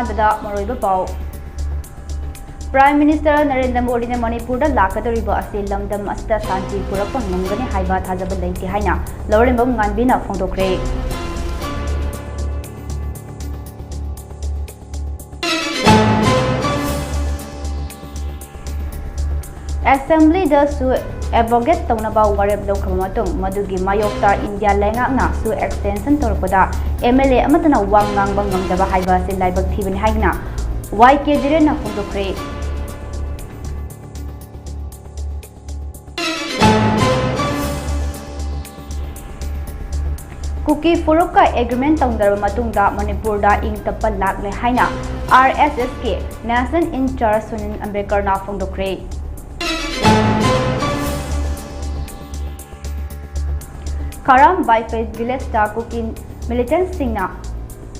अहानबदा मरोइबा पाउ prime minister Narendra Modi ने मणिपुर लाकदोरिबा असे लमदम असदा शांति पुरक्पा ngамगनि हाइबा थाजबा लैते हाइना लौरेंबम गानबिना फोंदोक्रे Assembly su advocate tongnaба warep lokha matung madugi mayokta India lengakna su extension torpada MLA amatana wangang bangamdaba haiba se laibak thibani haigna YK dire na phondokre Kuki Furuka agreement tongdar matungda Manipur da ing tapal lakle haina RSSK National in charge Sunin Ambedkar na phondokre Karam bypass village ta Kuki militant singna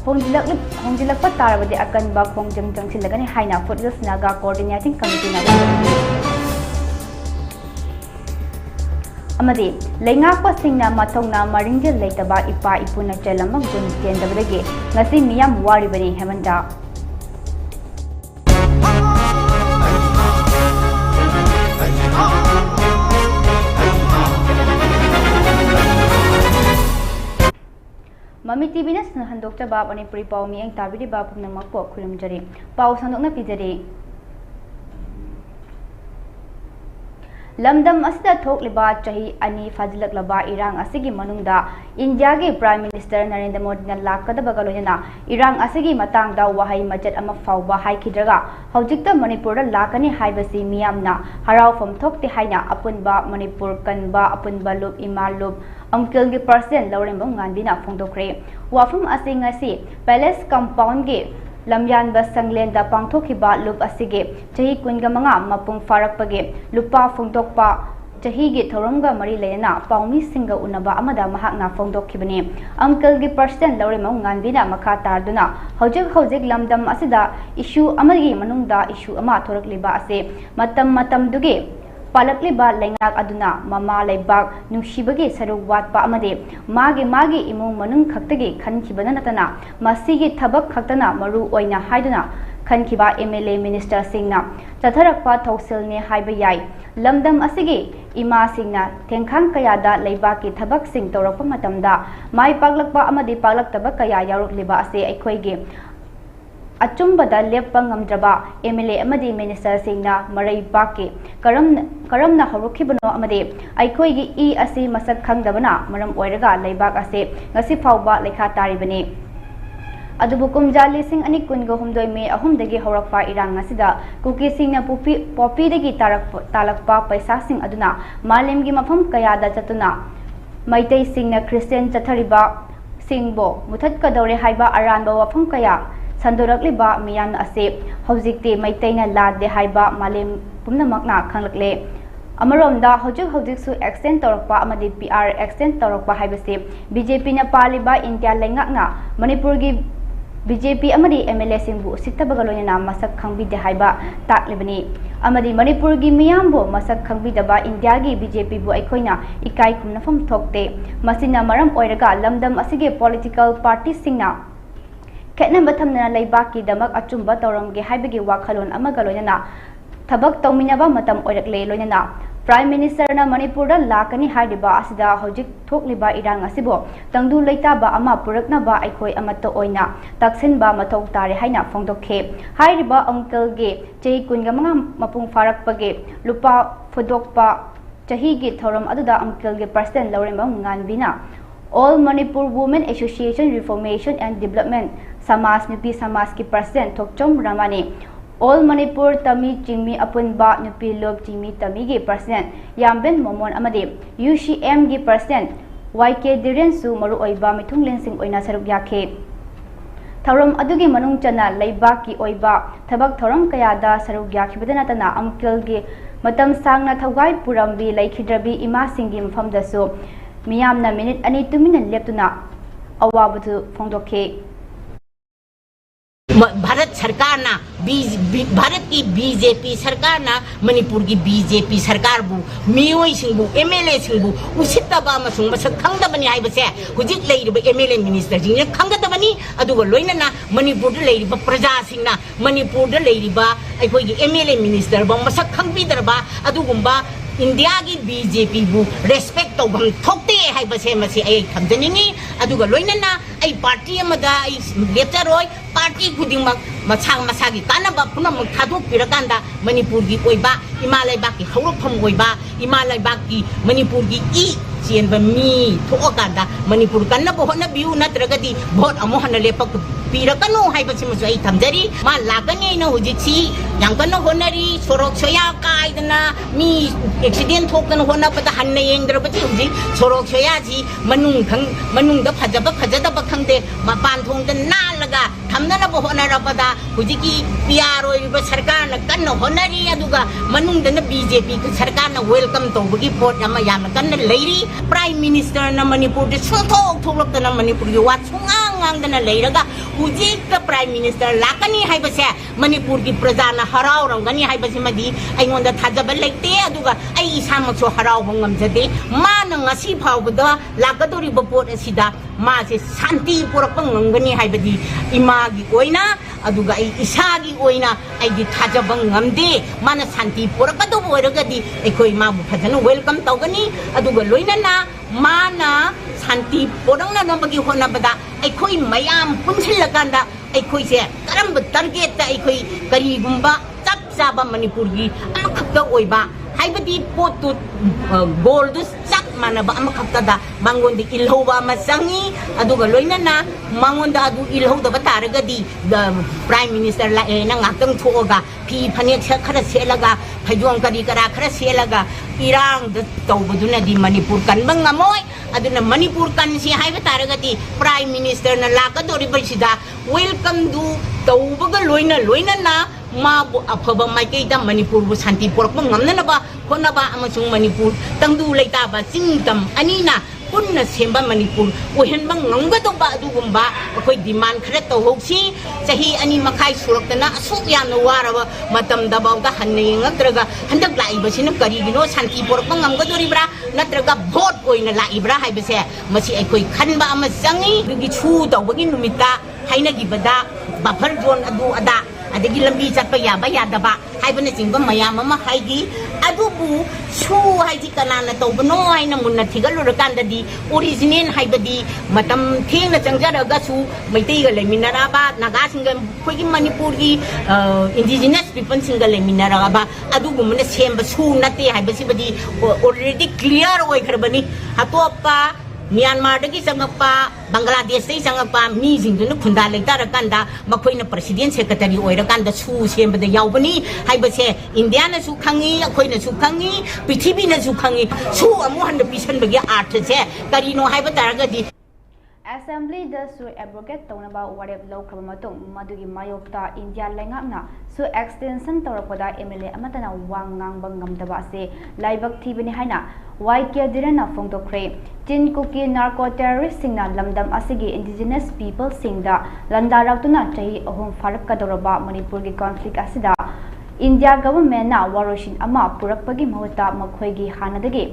hongjilak tarabadi akan ba khongjang jangsilagani haina Foothills Naga coordinating committee na amadi lengakpa singna mathongna maringjel leitaba ipa ipuna chelamang gun tendabadagi ngasi miyam waribani hemanda Mami TV na handok ta ba ani pri pau mi ang tabidi ba pum nang makpo khulam jari pau sandok na pijari Lamdam asda thok liba chahi ani fajilak laba irang asigi manungda India ge Prime Minister Narendra Modi na lakada bagaloina irang asigi matang da wahai majat ama fawba hai khidraga hojikta Manipur da lakani haibasi miyamna harau phom thokti haina apunba Manipur kanba apunba lup imalup Uncle ge person Laurembam ngandina phongdokre wafum asingasi palace compound ge Lamyan ba sanglen da pangthokiba lup asige chahi kunga manga mapung farakpage lupa phongdokpa chahi ge thoramga mari lena paumi singa unaba amada mahakna phongdokhibani Uncle ge person Laurembam ngandina makha tarduna hojik lamdam asida issue amagi manungda issue ama thorakliba ase matam duge Palakliba lengak aduna mama leibak nungsibagi saruk watpa amade magi imung manung khaktagi khankhibana natana masigi thabak khaktana maru oina haiduna khankiba MLA minister singna chatharakpa thoksilne haiba yai lamdam asigi ima singna thengkhang kayada leibaki thabak sing torakpa matamda mai paglakpa amade paglaktaba kaya yarukliba ase aikhoige Achumbada leppa ngamdraba MLA amadi minister singna marai baki karamna horukibano amade aikhoigi e ase masak khangdabana maram oiraga leibak ase ngasi phawba lekha taribani adubu kumjali sing ani kungo humdoi me ahumdagi horakpa irang asida kuki singna popi dagi talakpa paisa sing aduna malemgi mafam kayada chatuna maitai singna Christian chathariba singbo muthat kadore haiba aranba wafam kaya Sandorakliba miyan ase hojikti maitaina lade haiba malem pumnamakna khanglakle amaromda hojik su extend torokpa amadi PR extend torokpa haibase BJP na paliba India lengakna Manipur gi BJP amadi MLA singbu sitabagaloina masak khangbide haiba taklibani amadi Manipur gi miyambo masak khangbidaba India gi BJP bu aikhoina ikai kumnafam thokte masina maram oiraga lamdam asige political party singna Ketna bathamna laibaki damak achumba tawramge haibagi wakhalon amaga loinana thabak tawminaba matam oirakle loinana Prime Minister na Manipur da lakani haidiba asida hojik thokliba irang asibo tangdu leitaba ama purakna ba aikhoi amatta oina taksin ba mathok tare haina phongdokhe haidiba uncle ge chei kunga manga mapung farakpage lupa fodokpa chahi ge thoram aduda uncle ge person lauremba nganbina All Manipur Women Association Reformation and Development Samas Nupi Samas ki President Thokchom Ramani All Manipur Tami Jingmi Apunba Nupi Lok Jingmi Tami ki President Yamben Momon Amade UCM ki President YK Diren Su Maru Oiba Mithung Lensing Oina Saruk Yakhe Thoram adugi manung chana leiba ki oiba thabak thoram kayada saruk yakhibadana tana uncle ge matam sangna thawai purambi laikhidrabi ima singi mfamdasu Miyamna minute ani 2 minute leptuna awabatu phongdokhe Bharat सरकार ना भारत की BJP सरकार ना मणिपुर की BJP सरकार बु मियोई सिंबु MLA सिंबु उसितबा मसुंग मसक खंगदबनी हाइबसे हुजिक लेरिबा एमएलए मिनिस्टर जिंग खंगदबनी अदुगा लोइनना मणिपुर द लेरिबा प्रजा सिंगना मणिपुर द लेरिबा अखोगी एमएलए मिनिस्टर बम मसक खंगबिदरबा अदुगुंबा इंडिया की बीजेपी बु रेस्पेक्ट तौबम थोक्ते हाइबसे मसे आई थमजनिंगी अदुगा लोइनना आई पार्टी अमदा आई लेप्चरोय पार्टी खुदिंगमक मछांग मसागी कानबा पुनमक थादोक पिरकांदा मणिपुर की ओइबा हिमालय बाकी हौरफम ओइबा हिमालय बाकी मणिपुर की ई चेनबा मी थोकांदा मणिपुर कन्नबो होनबिउ नत्रगदी भोट अमो हन लेपक पिरकनो हाइबसे मसे आई थमजरी मा लागनी न हुजिछि यांकन होनरी सोरोक सोया काइदना मी एक्सीडेंट थोकन होनबदा हन्न येंद्रबति हुजि सोरोक सोयाजी मनुंग द फजदब खंगदे मपान थोंग नालगा थमनब होनरबदा हुजिकी पीआर ओइब सरकार न कन्न होनरी अदुगा मनुंग दन बीजेपी की सरकार न वेलकम तौबगी पोट अमा याम कन्न लेरी प्राइम मिनिस्टर न मणिपुर दे सुंथोक थोलक्तन मणिपुर की वात सुंगांगांगदन लेरगा हुजिक प्राइम मिनिस्टर लाकनी हाइबसे मणिपुर की प्रजा न हराव रंगनी हाइबसे मदी अइंगोंद थाजब लेते अदुगा आई इसामसो हराव ngамजदे मान ngasi फावबदा लाकदोरी बपोट असिदा मासे शांति पुरक ngंगनी हाइबदी इमागी ओइना अदुगा आई इसागी ओइना आइदि थाजब ngамदे माना शांति पुरकदो ओइरगदी एखोइ माबु फजन वेलकम तौगनी अदुगा लोइनना माना शांति पुरंगना नबगी होनबदा एखोइ मयाम पुनसिलकांदा एखोइ से करम टारगेट ता एखोइ करीगुंबा चप चाबा मणिपुर की अमखक्ता ओइबा हाइबदी पोतु गोल दु चप मानबा अमखक्ता मांगोंदी इल्होबा मसंगी अदुगा लोइनना मांगोंदा अदु इल्होदबा तारगदी प्राइम मिनिस्टर ला ए ना ngakang थोगा फी फने खरा सेलगा फैजोंग करी करा खरा सेलगा इरांग द तौबदुनदी मणिपुर कनबा ngамोय अदुना मणिपुर कनसी हाइबा तारगदी प्राइम मिनिस्टर ना लाकदोरिबसिदा वेलकम दु तौबगा लोइना माबु अफब माइकेदा मणिपुर बु शांति पुरक ngамननबा होनबा अमसुंग मणिपुर तंगदु लेताबा चिंगतम अनीना पुन्ना सेंबा मणिपुर ओहेनबा ngамगदोबा अदुगुंबा अखोइ डिमांड खरे तौहोक्सी चाही अनि मखाइ सुरक्तना असुक यामना वारबा मतम दबावदा हन्ने ngत्रगा हंदक लाइबसिन करिगिनो शांति पुरक ngамगदोरिब्रा नत्रगा भोट ओइना लाइब्रा हाइबसे मसी अखोइ खनबा अमा चंगी दुगी छु तौबगी नुमिता हाइनगिबदा बफर जोन अदु अदा अदगी लंबी चटप याबा यादबा हाइबने चिंगबा मयाम अमा हाइगी अदुबु सु हाइजी कनाना तौबनो हाइना मुन्ना थिगलुरकांददी ओरिजिनल हाइबदी मतम थेंगना चंगजरगसु मैतैगा लेमिनाराबा नागासिंगा खोइगी मणिपुर की इंडिजिनस पीपल सिंगा लेमिनाराबा अदुगुमने सेंबा सु नते हाइबसिबदी ऑलरेडी क्लियर ओइखरबनी हतोपा म्यांमार की चंगपा बांग्लादेश से चंगपा मी जिंगदुन खुंदा लेतारकांदा मखोइना प्रेसिडेंट सेक्रेटरी ओइरकांदा सु सेंबदा यावबनी हाइबसे इंडिया न सु खंगी अखोइना सु खंगी पृथ्वी न सु खंगी सु अमु हंद पिसनबगी अर्थ से करिनो हाइबा तारगदी Assembly the su abrogate तौनबा वारेप लौखब मतुंग मदुगी मायोक्ता इंडिया लेंगाकना सु एक्सटेंशन तौरपदा एमएलए अमतना वांग ngang ngамदबा से लाइबक थीबनी हाइना वाइके दिरना फोंदोख्रे चिन कुकी नार्को टेररिस्ट सिंगना लमदम असिगी इंडिजिनस पीपल सिंगदा लंदाराक्तुना चाही अहुम फारकदोरबा मणिपुर की कॉन्फ्लिक्ट असिदा इंडिया गवर्नमेंट ना वारोशिन अमा पुरकपगी महत्ता मखोइगी हानदगी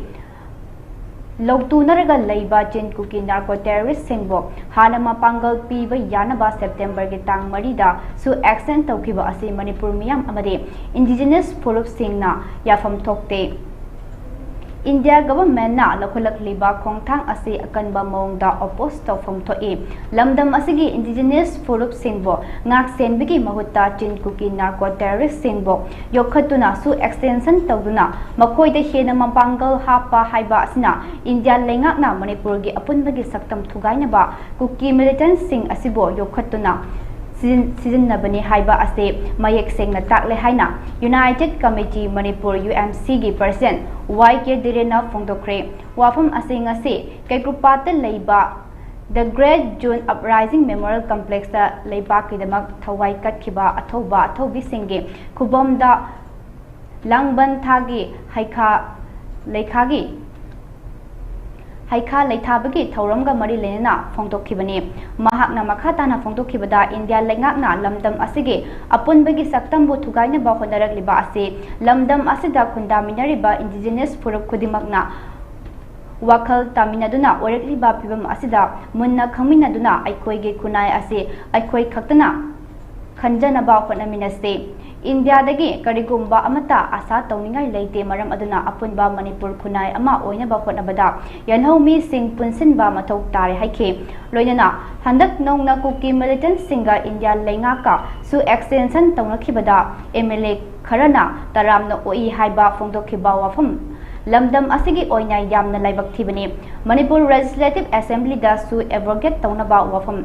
लौटूनरगा लैबा चिन कुकी नार्को टेररिस्ट सिंगबो हाना मपांगल पीबा यानबा सेप्टेम्बर के तांग मरीदा सु एक्शन तौखिबा असि मणिपुर मियाम अमदे इंडिजिनस फुरुप सिंगना याफम थोक्ते इंडिया गवर्नमेंट ना लखुलक लिबा खोंगथांग असे अकनबा मोंगदा अपोज तौफम थोए लमदम असिगी इंडिजिनस फुरुप सिंगबो ngak senbigi mahutta chin kuki narco terrorist singbo yokhutuna su extension tawduna makoi de hena mapangal hapa haiba asina india lengak na manipur gi apunbagi saktam thugaina ba kuki militant sing asibo yokhutuna season nabani haiba ase mayek sengna takle haina united committee manipur umc gi president yk direna phongdokre wafam ase ngase kaikrupat leiba The Great June Uprising Memorial Complex da leiba kidamak thawai katkiba athoba athobi singe khubomda langban thagi haikha leikhagi haikha leithabagi thauramga mari lenena phongtokhibani mahakna makha tana phongtokhibada India lengakna lamdam asigi apunbagi saktambu thugaina ba honarakliba ase lamdam asida khundaminariba indigenous furup khudimakna wakal taminaduna orekliba phibam asida munna khangminaduna aikhoige khunai ase aikhoi khaktana khanjana ba honaminase India dagi karigumba amata asa tawningai leite maram aduna apunba Manipur khunai ama oina ba hotnabada yanhomi sing punsinba mathau tare haike loinana handak nongna kuki militant singa India lenga ka su extension tawnakhibada MLA kharana taramna oi haiba phongdokhiba wafam lamdam asigi oina yamna laibak thibani Manipur Legislative Assembly da su abrogate tawnaba wafam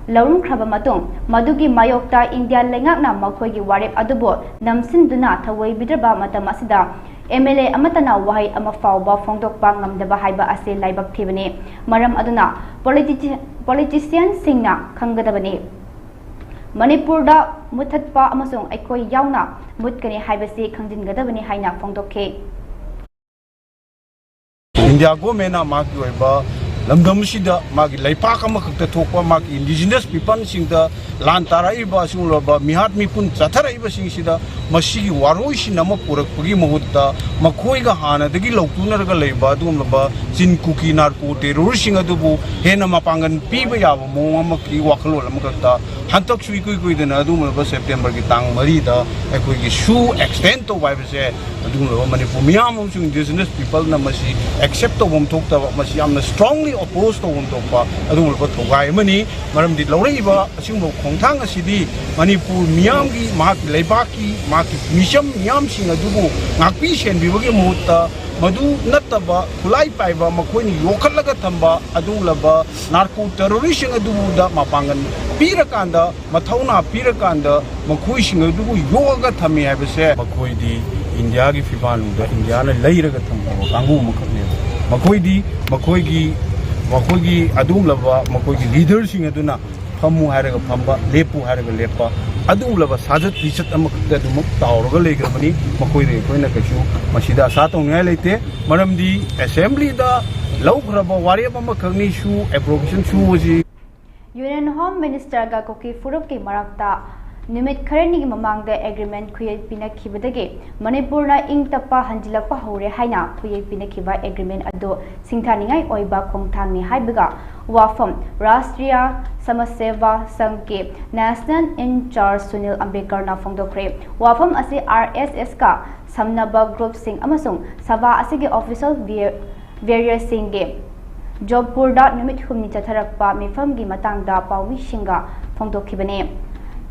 Laurum Kraba Matung, Madugi Mayokta India Lengakna Makoigi Warep Adubo, Namsinduna Tawai Bidraba Matamasida, MLA Amatana Wahai Amafauba Fongdok Bangam the Bahaiba Ase Laibak Tivani, Maram Aduna, Politician Singna, Kangadabani. Manipurda Mutatpa Amasung Aikoi Yauna, Mutkani Haibasi Kangin Gadabani Haina Fongdoke. India go mena Maki lamdam sida magi laipak amakta thokpa magi indigenous people singda lan taraiba singloba mihat mipun chatharaiba singsida masigi waroi sinama purakpagi mahutta makhoiga hana dagi lautunarga leiba dumba chin kuki narko terror singa dubu hena mapangan piba yaba momamaki wakhalo lamakta hantak sui kui dana dumba September ki tang mari da ekoi ki shu extend to wai base dumba Manipur miyam sing indigenous people na masi accept to bom thokta masi amna strongly opposed to Wundokpa, Adumba Togai Mani, Madam did Loriba, Simbo Kontanga Sidi, Manipur Miamgi, Maki Lebaki, Maki Misham, Miam Sing Adubu, Nakpish and Bibugi Muta, Madu Nataba, Kulai Paiba, Makoni, Yokalakatamba, Adulaba, Narco terrorist Aduda, Mapangan, Pirakanda, Matona Pirakanda, Makuishing Adubu, Yoga Tami, I say, Makoidi, Indiagi Fiban, the Indiana Lairagatam, Angu Makoidi, Makoigi adum lava makoigi leaders sing aduna famu haraga famba lepu haraga lepa adum lava sajat risat amakta dumuk tawraga legrabani makoide koina kachu masida sa tongngai leite maramdi assembly da laugraba wariya mama khangni shu appropriation shu waji Union Home Minister ga koki furup ki marakta Nimit Karani Mamanga agreement Kuyet Pinakibadage, Manipurna ing tapa Hanjilapa Hore Haina, Kuyet Pinakiba agreement ado, Singtaningai Oiba Kongtani Haibiga, Wafam, Rastria Samaseva Sanke, National in charge Sunil Ambekar na Fongdokre, Wafam Asi RSS ka, Samnaba Group Sing Amasung, Sava Asige official various Singe, Jobpurda Nimit Humni Chatarakpa, Mifamgi Matangda Pawi Shinga, Fongdokibane.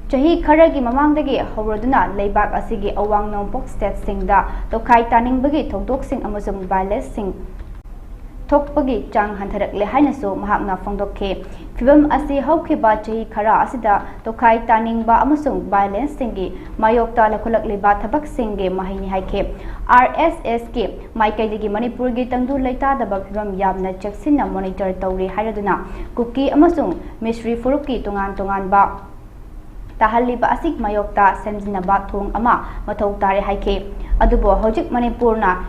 Chahi Karagi Mamangdagi, Horoduna, Laybak Asigi, Awang Nompok State Singda, Tokai Taning Bagi, Tokdok Sing Amazon Biles Sing Tokpagi, Chang Hantarak Lehainaso, Mahakna Fongdoke, Fibam Asi Hokiba Chahi Kara Asida, Tokai Taning Ba Amazon Biles Singi, Mayokta Lakulak Liba Tabak Singi, Mahini Haike, RSSK, Maikaidigi Manipurgi Tangdu Laita, the Bakram Yamna Cheksina Monitor Tauri Haraduna, Kuki Amazon, Mystery Furuki Tungan Ba. Tahaliba asik mayokta semjinaba thong ama mathau tare haike adubo hojik Manipurna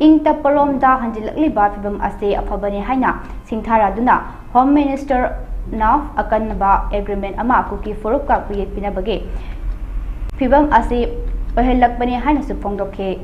ingta paromda hanjilakliba fibam ase afabani haina singthara duna Home Minister na akanba agreement ama kuki forupka kuye pinabage fibam ase pahelakbani haina su phongdokhe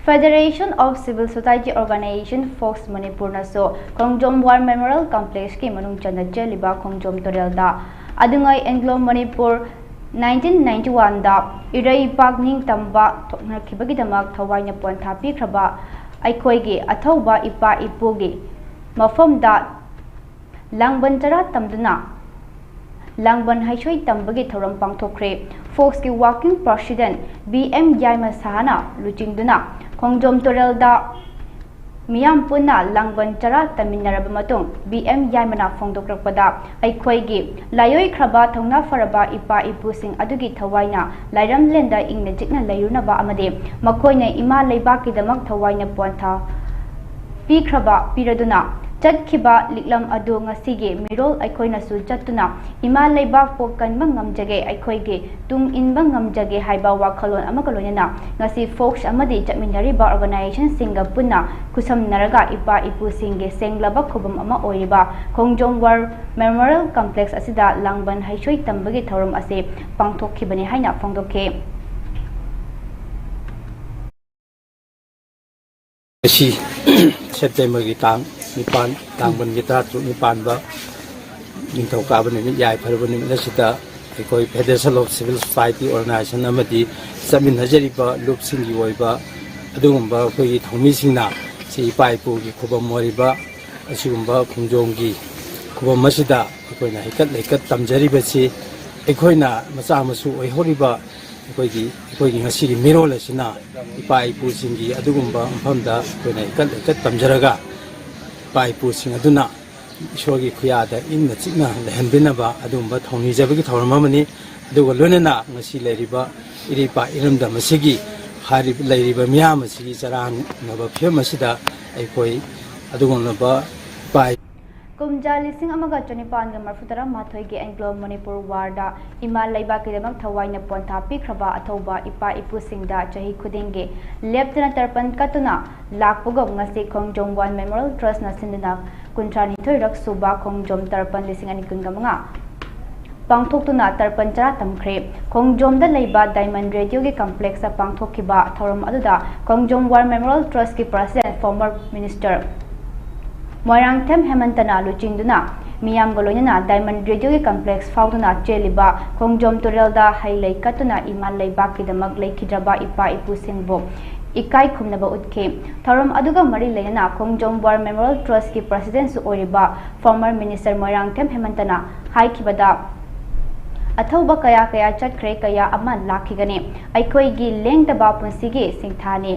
Federation of Civil Society Organization Fox Manipur na so Kongjom War Memorial Complex ki manung chana jeliba Kongjom Torel da adungai Anglo Manipur 1991 da irai pagning tamba thoknakibagi damak thawaina pon thapi khraba aikhoigi athauba ipa ipugi mafam da langban chara tamduna langban haishoi tambagi thoram pangthokre Fox ki working president BM Yaima Sahana luchingduna khongjom torelda Miyam punna langban chara taminaraba matung BM Yaimana phongdokrakpada aikhoigi layoi khraba thongna faraba ipa ipusing adugi thawaina lairam lenda ingna jikna layunaba amade makoina ima leibaki damak thawaina pontha pi khraba piraduna chadkhiba liklam adu ngasige mirol aikhoina su chatuna ima leibak pokanba ngamjage aikhoige tung inba ngamjage haiba wakhalon amakaloina ngasi folks amadi chaminari ba organization singa punna kusam naraga ipa ipu singe senglaba khubam ama oiriba khongjom war memorial complex asida langban haishoi tambagi thoram ase pangthokhibani haina phongdokhe September ki tang nipan tangban kita tu nipan ba ningthau ka ban ni yai pharban ni la sita ekoi Federation of Civil Society Organization amadi samin hajari ba loop sing gi oi ba adugumba khoi thongmi singna si pai pu gi khobam mori ba asigumba khungjong gi khobam masida ekoi na hikat lekat tamjari ba si ekoi na macha masu oi hori ba ekoi gi ngasi gi miro la sina ipai pu sing gi adugumba ampham da ekoi na hikat lekat tamjaraga pai pu sing aduna ꯏꯁꯣꯔꯒꯤ ꯈꯨꯌꯥꯗ ꯏꯪꯅ ꯆꯤꯛꯅ ꯂꯩꯍꯟꯕꯤꯅꯕ ꯑꯗꯨꯒꯨꯝꯕ ꯊꯧꯅꯤꯖꯕꯒꯤ ꯊꯧꯔꯝ ꯑꯃꯅꯤ ꯑꯗꯨꯒ ꯂꯣꯏꯅꯅ ꯉꯁꯤ ꯂꯩꯔꯤꯕ ꯏꯔꯩꯄꯥꯛ ꯏꯔꯝꯗꯝ ꯑꯁꯤꯒꯤ ꯂꯩꯔꯤꯕ ꯃꯤꯌꯥꯝ ꯑꯁꯤꯒꯤ ꯆꯔꯥꯡꯅꯕ ꯐꯤꯕꯝ ꯑꯁꯤꯗ ꯑꯩꯈꯣꯏ ꯑꯗꯨꯒꯨꯝꯂꯕ ꯄꯥꯏ Kumja lising amaga chanipan ga marfutara mathoigi Anglo Manipur warda ima leibakidamag thawaina pontha pikraba athoba ipa ipusingda chahi khudinge leptana tarpan katuna lakpugam ngasi khongjom wan memorial trust na sindina kuntrani thoirak suba khongjom tarpan lising ani kungamanga pangthoktuna tarpan chara tamkhre khongjom da leiba diamond radio gi complex a pangthokhiba thoram aduda khongjom war memorial trust ki president former minister Moirangthem Hemantana luchingduna miyam goloina diamond radio gi complex fauduna cheliba khongjom torelda hailai katuna iman leibaki damak leikhidraba ipa ipu singbo ikai khumnaba utke thoram aduga mari leina khongjom war memorial trust ki president su oriba former minister Moirangthem Hemantana haikibada अथौबा कया कया चटख्रे कया अमा लाखिगने अखोई गी लेंगदबा पुंसिगे सिंथाने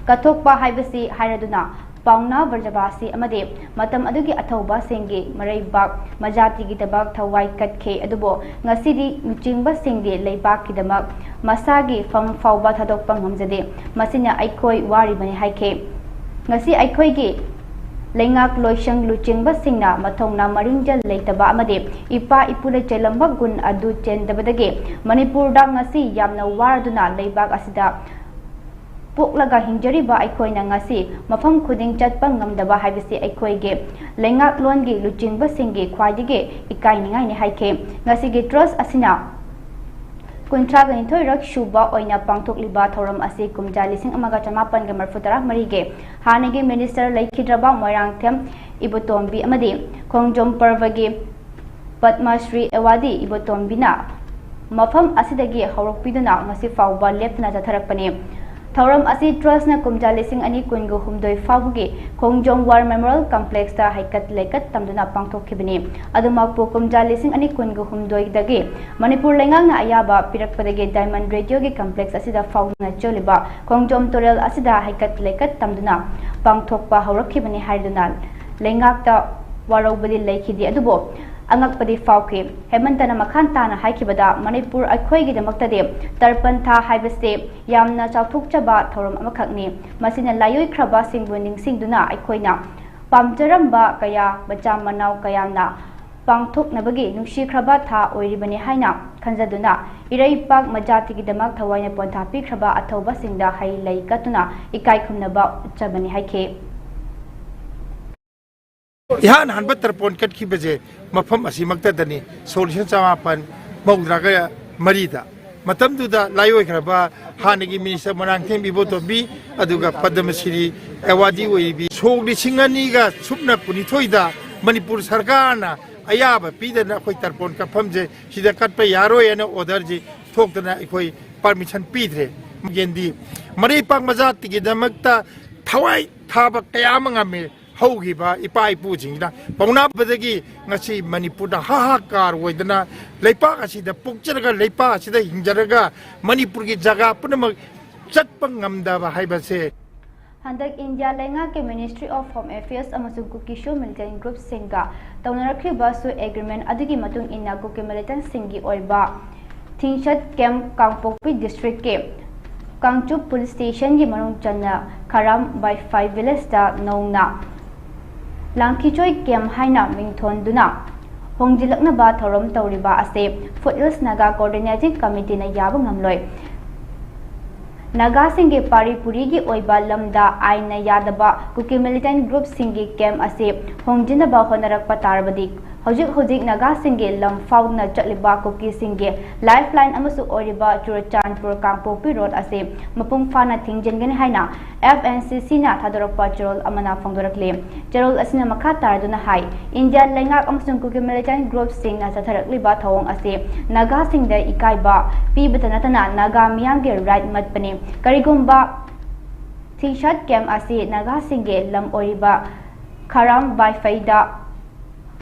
कथोकपा हाइबसी हाइरदुना पाउना वर्जबासी अमदे मतम अदुगी अथौबा सेंगे मरैबाक मजाति की दबाक थवाई कटखे अदुबो ngasidi मुचिंगबा सेंगे लेबाक की दमक मसागी फम फाउबा थदोकपा ngamjade masina aikhoi wari bani haike ngasi aikhoi gi lengak loisang luchingba singna mathongna maringjal leitaba amade ipa ipule chelamba gun adu chendabadage manipur da ngasi yamna warduna leibak asida poklaga hinjari ba aikoi na ngasi mafam khuding chatpa ngamdaba haibisi aikoi ge lengak lon gi luchingba singi khwadige ikai ningai ni haike ngasi ge trust asina kuntra ga nithoi rak shuba oina pangthok liba thoram ase kumja lising amaga chamapan ga marfutara marige hanege minister laikhidraba moirangthem ibotombi amade khongjom parvage padmashri awadi ibotombina mafam asidagi horokpiduna ngasi fawba lepna jatharakpane Thoram asi trust na kumja lising ani kungu humdoi fabuge khongjom war memorial complex ta haikat lekat tamduna pangthokhibani adumakpo kumja lising ani kungu humdoi dage manipur lengang na ayaba pirakpadage diamond radio gi complex asida fauna choliba khongjom torel asida haikat lekat tamduna pangthokpa hawrakhibani haiduna lengakta warobali leikhidi adubo angakpadi fauke hemantana makhantana haikibada manipur akhoi gi damaktade tarpan tha haibase yamna chauthukchaba thoram amakhakni masina layoi khraba singbuning singduna aikhoina pamjaramba kaya bacha manau kayamna pangthoknabagi nungshi khraba tha oiribani haina khanjaduna iraipak majati gi damak thawaina pontha pi khraba athoba singda hai lai katuna ikai khumnaba chabani haike यहाँ हनबत तरपोन cut की बजे मफम असी मक्तदनी solution चमापन मौद्रागा मरीदा मतम दुदा लायोय खरबा हानगी minister मरांगथेम बिबोतोबी अदुगा Padmashri एवार्डी ओइबी सोगली सिंगनीगा सुपना कुनिथोइदा मणिपुर सरकारना अयाब पीदना अखोय तरपोन कफमजे सिदा कटपा यारोयना order जी थोकतना अखोय permission पीद्रे Gendi मरेपाक मजातिगी दमक्ता थवाई थाबा कयामंगामे ꯍꯧꯈꯤꯕ ꯏꯄꯥ ꯏꯄꯨꯁꯤꯡꯁꯤꯅ ꯄꯥꯎꯅꯥꯕꯗꯒꯤ ꯉꯁꯤ ꯃꯅꯤꯄꯨꯔꯗ ꯍꯥꯍꯥꯀꯥꯔ ꯑꯣꯏꯗꯅ ꯂꯩꯄꯥꯛ ꯑꯁꯤꯗ ꯄꯣꯛꯆꯔꯒ ꯂꯩꯄꯥꯛ ꯑꯁꯤꯗ ꯍꯤꯡꯖꯔꯒ ꯃꯅꯤꯄꯨꯔꯒꯤ ꯖꯒꯥ ꯄꯨꯝꯅꯃꯛ ꯆꯠꯄ ꯉꯝꯗꯕ ꯍꯥꯏꯕꯁꯦ Handak India lenga ke Ministry of Home Affairs amasung Kukisho militant group singa taunarakhriba su agreement adugi matung inna kuki militant singi oiba Thingshat Camp Kangpokpi district ke Kangchup police station gi manung channa Kharam by 5 village da nongna Langkichoi Camp haina mingthon duna hongjilakna ba thorom tawriba ase Foothills Naga Coordinating Committee na yaba ngamloi Naga Singhe Pari Puri gi oiba lamda aina yadaba kuki militant group singi camp ase hongjina ba honarakpa tarbadi hojik Naga Singhe lam fauna chatliba kuki singhe lifeline amasu oriba Churachandpur Kangpokpi road ase mapung fana thingjengani haina FNCC na thadorakpa charol amana phangdorakle charol asina makha tarduna hai India lengak amasung kuki militant group sing na chatharakliba thawong ase Naga Singda ikaiba pibatanatana Naga miyam ge right matpane Karigumba Thingshat Camp ase Naga Singhe lam oriba Kharam by Faida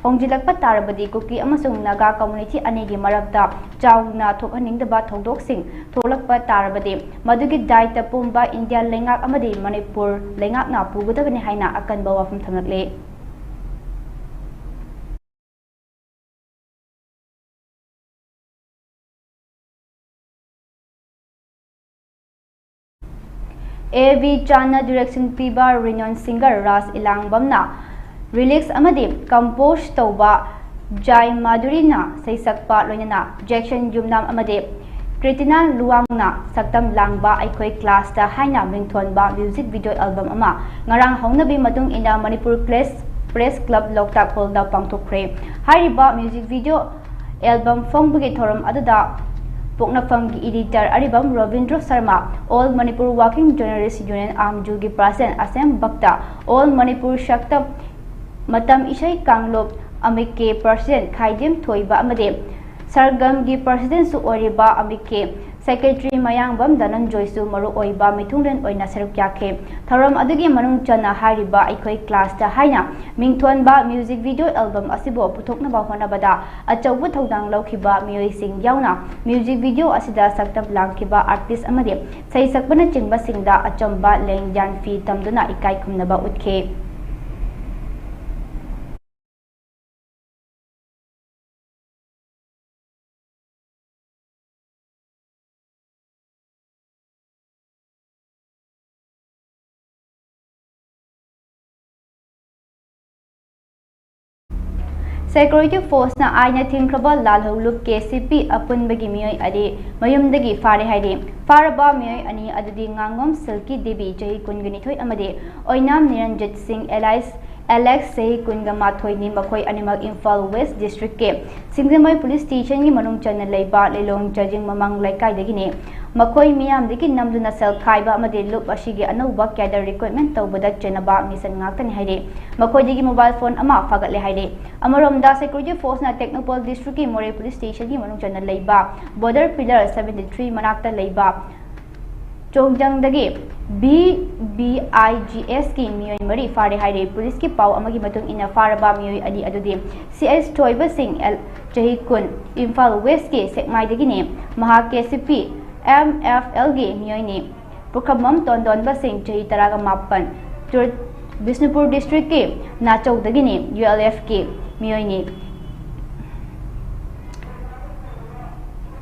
Hongjilakpa tarabadi kuki amasung Naga community anigi marakta chawna thokhaningdaba thodok-sing tholakpa tarabadi madugi daita pumba India lengak amadi Manipur lengak na pugadabani haina akanba wafum thamlakle AV Chana direction piba renowned singer Ras Ilangbamna Relax amadi compose tauba Jai Madurina saisakpa loinana Jackson Jumnam amadi Kritina Luangna saktam langba aikoi class ta haina mingthonba music video album ama ngarang hongnabi matung ina Manipur Press Club Loktak Hall da pangthokre hariba music video album phongbugi thoram aduda Poknafam ki editor Aribam Ravindra Sharma All Manipur Working Journalist Union Amjugi Prasen Asem Bhakta All Manipur Shakta Matam Ishai Kanglop Amike President Khaidim Thoiba Amade Sargam gi President Su Oriba Amike Secretary Mayangbam Dananjoy Su Maru Oiba Mithungren Oina Saruk Yakhe Tharam adugi manung chana hariba aikoi class ta haina mingthon ba music video album asibo puthokna ba honabada achawbu thodang laukhiba mioi sing yauna music video asida saktab langkhiba artist amade sai sakbana chingba singda achamba lengyan fi tamduna ikai khumnaba utkhe Security Force na aina thinkraba lalhuluk KCP apun bagi miyoi ade mayumdagi fare haide faraba miyoi ani adudi ngangom Silky Devi jahi kungani thoi amade oinam Niranjit Singh Alex Sahi Kunga Mathoi ni makoi animal Imphal West District ke Singzamai Police Station gi manung chana leiba lelong judging mamang laikai dagine makoi miyam diki namduna sel khaiba amade loop ashigi anauba cadre recruitment tawbada chenaba mission ngaktan haide makoi digi mobile phone ama fagatle haide amaromda Security Force na Technopol District ki More Police Station gi manung chana leiba border pillar 73 manakta leiba Chongjang dagi BBIGS ki miyoi mari fare haire police ki pau amagi matung ina faraba miyoi adi adudi CS Toiba Singh jahi kun Imphal West ki sekmai dagi ne maha KCP MFL gi miyoi ne Pukhamam Tondon ba Singh jahi taraga mapan Bisnupur District ki Nachau dagi ne ULF ki miyoi ne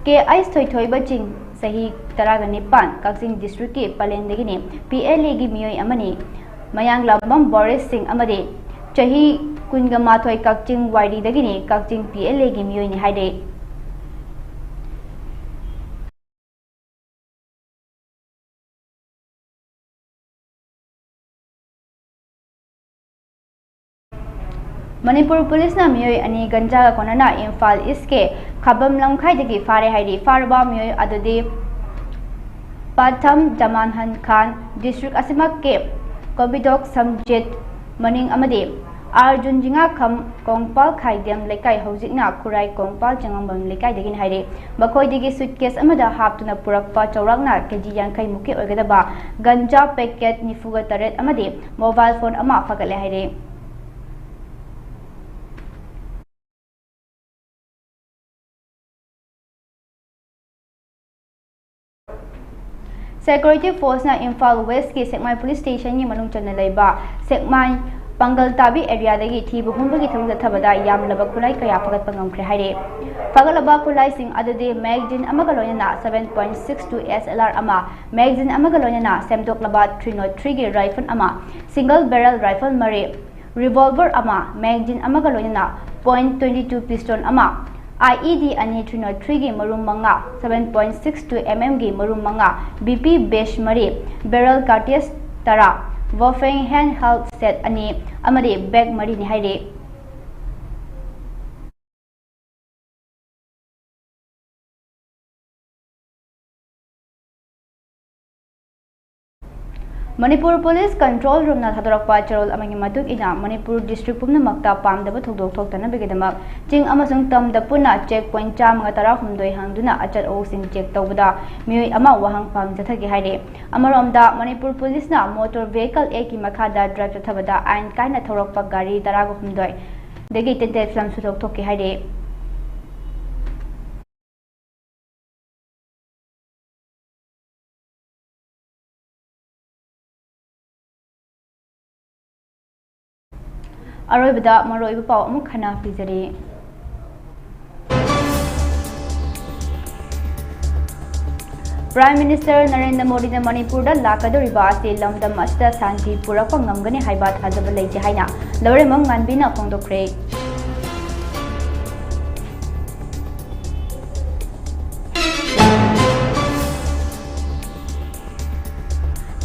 ke ais thoi ba ching sahi taraga nipan Kaksing District ki Palendagini PLA gi miyoi amani Mayang Lambam Boris Singh amade chahi kunga mathoi Kakching YD dagini Kakching PLA gi miyoi ni haide Manipur Police na miyoi ani ganja konana Imphal East ke Khabam Lamkhai dagi fare haide farba miyoi adudi Patham Jamanhan Khan District Asimak ke Kobidok Samjit Maning amade Arjun Jinga Kham Kongpal Khaidem Lekai Hojikna Kurai Kongpal Changambam Lekai Degin Haire Bakoi Digi suitcase amada haptuna purakpa chawrakna kg yankai muki oigadaba ganja packet nifuga taret amadi mobile phone ama fagale haire Security Force na Imphal West ki Sekmai Police Station ni manung chana laiba Sekmai Pangal Tabi area dagi thibu humbagi thangda thabada yamlaba kulai kaya fagat pangamkre haire fagalaba kulai sing adade magazine amagaloyana 7.62 SLR ama magazine amagaloyana semdoklaba 303 gi rifle ama single barrel rifle mare revolver ama magazine amagaloyana .22 pistol ama IED ani 303 gi marum manga 7.62 mm gi marum manga BP besh mari barrel cartridge tara Wolfing handheld set ani amari bag mari ni haire Manipur Police Control Room na thadorakpa charol amangi matuk ina Manipur District pumna makta pamdaba thogdok thoktana begedamak jing amasung tamda puna checkpoint chamanga tara humdoi hangduna achar o sing check tawbada mioi ama wahang pang jathagi haire amaromda Manipur Police na motor vehicle a ki makhada drive thabada ain kaina thorakpa gari tara go humdoi degi tente flam suthok thokki haire Aroibada maroiba pau amuk khana pijari Prime Minister Narendra Modi na Manipur da lakadoriba ase lamdam asda santi purakpa ngamgani haiba thajaba leite haina lawremam nganbina phongdokre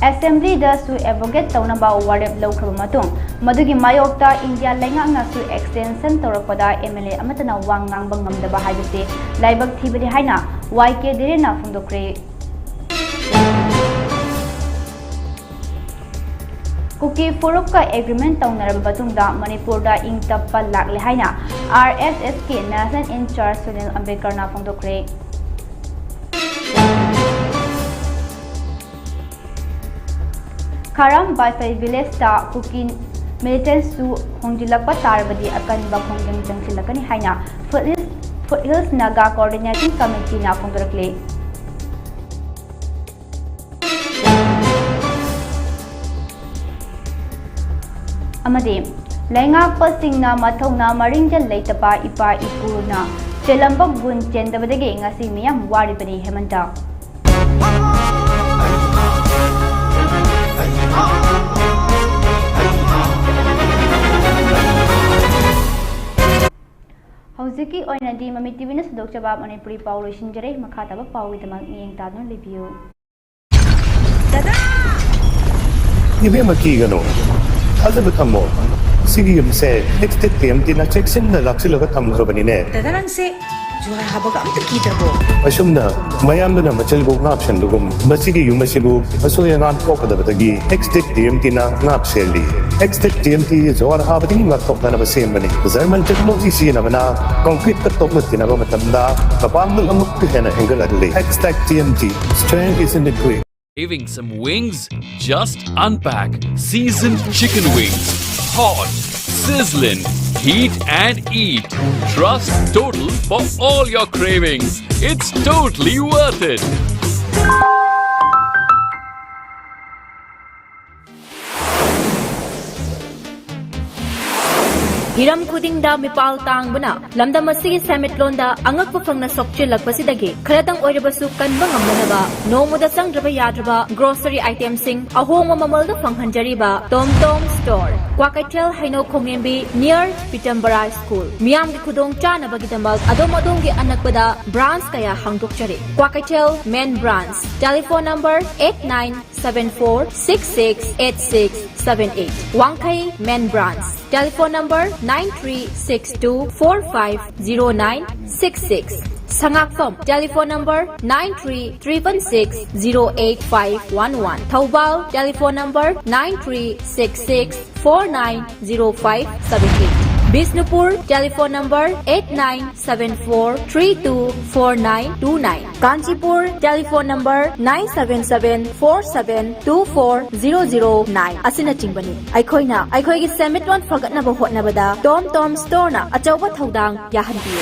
Assembly da su advocate taunaba warep lawkhaba matung madugi mayokta India lenganga su extension tawrakpada MLA amatana wang ngangba ngamdaba haibase laibak thibadi haina YK direna phongdokre Kuki Furukka agreement taunaraba batungda Manipur da ingtappa lakle haina RSS ke National in Charge Sunil Ambedkar na phongdokre Karam Bifai Village ta Kukin militants su hongjilakpa tarbadi akan ba khongjang jangsilakani haina Foothills Naga Coordinating Committee na phongdorakle amade laingakpa singna mathongna maringjal leitapa ipa ipuna chelamba gun chendabadege ngasi miyam waribani hemanta Hoziki oinadi Mami TV na sadok chaba Manipuri pau loisinjare makhataba pau itamang iyeng tadon review Dada Ibe makigano Hazab thammo Sigi yumse next TMT na checksin na laksilaga thamgrabani ne Dada nang se Juhar habaga amta kitrabo Asumna mayamna na machalbo ngapshan lugum masigi yumasibu asoya ngan kokadabadagi next TMT na ngapseli next TMT juhar habadi ngaktok na basembani German technology sina bana concrete ka tokna tinaba matamda kapamul amuk hena hengal adli next TMT strength is in the quick Craving some wings? Just unpack seasoned chicken wings. Hot, sizzling, heat and eat. Trust Total for all your cravings. It's totally worth it. Hiram khudingda mipal tangbana lamdam asigi semitlonda angakpa phangna sokchilakpasidagi kharadang oirabasu kanba ngamnaba nomuda sangdraba yadraba grocery item sing ahongma mamalda phanghanjariba Tom store Kwakaitel Haino Khongembi near Pitambara School Miam gi khudong chanabagi damal adom-adomgi anakpada branch kaya hangdokchari Kwakaitel main branch telephone number 8974668678 Wangkai main branch telephone number 9362450966 Sangakfam, telephone number 93-316-08511. Taubal, telephone number 93-66-490578. Bisnupur, telephone number 8974-324929. Kanchipur, telephone number 977-4724-009. Asina Chingbani. Aikoina, Aikoigi Semitlon Fagatnaba Hotnabada, Tom Tom Store na Achawa Thaudang Yahanbiyo.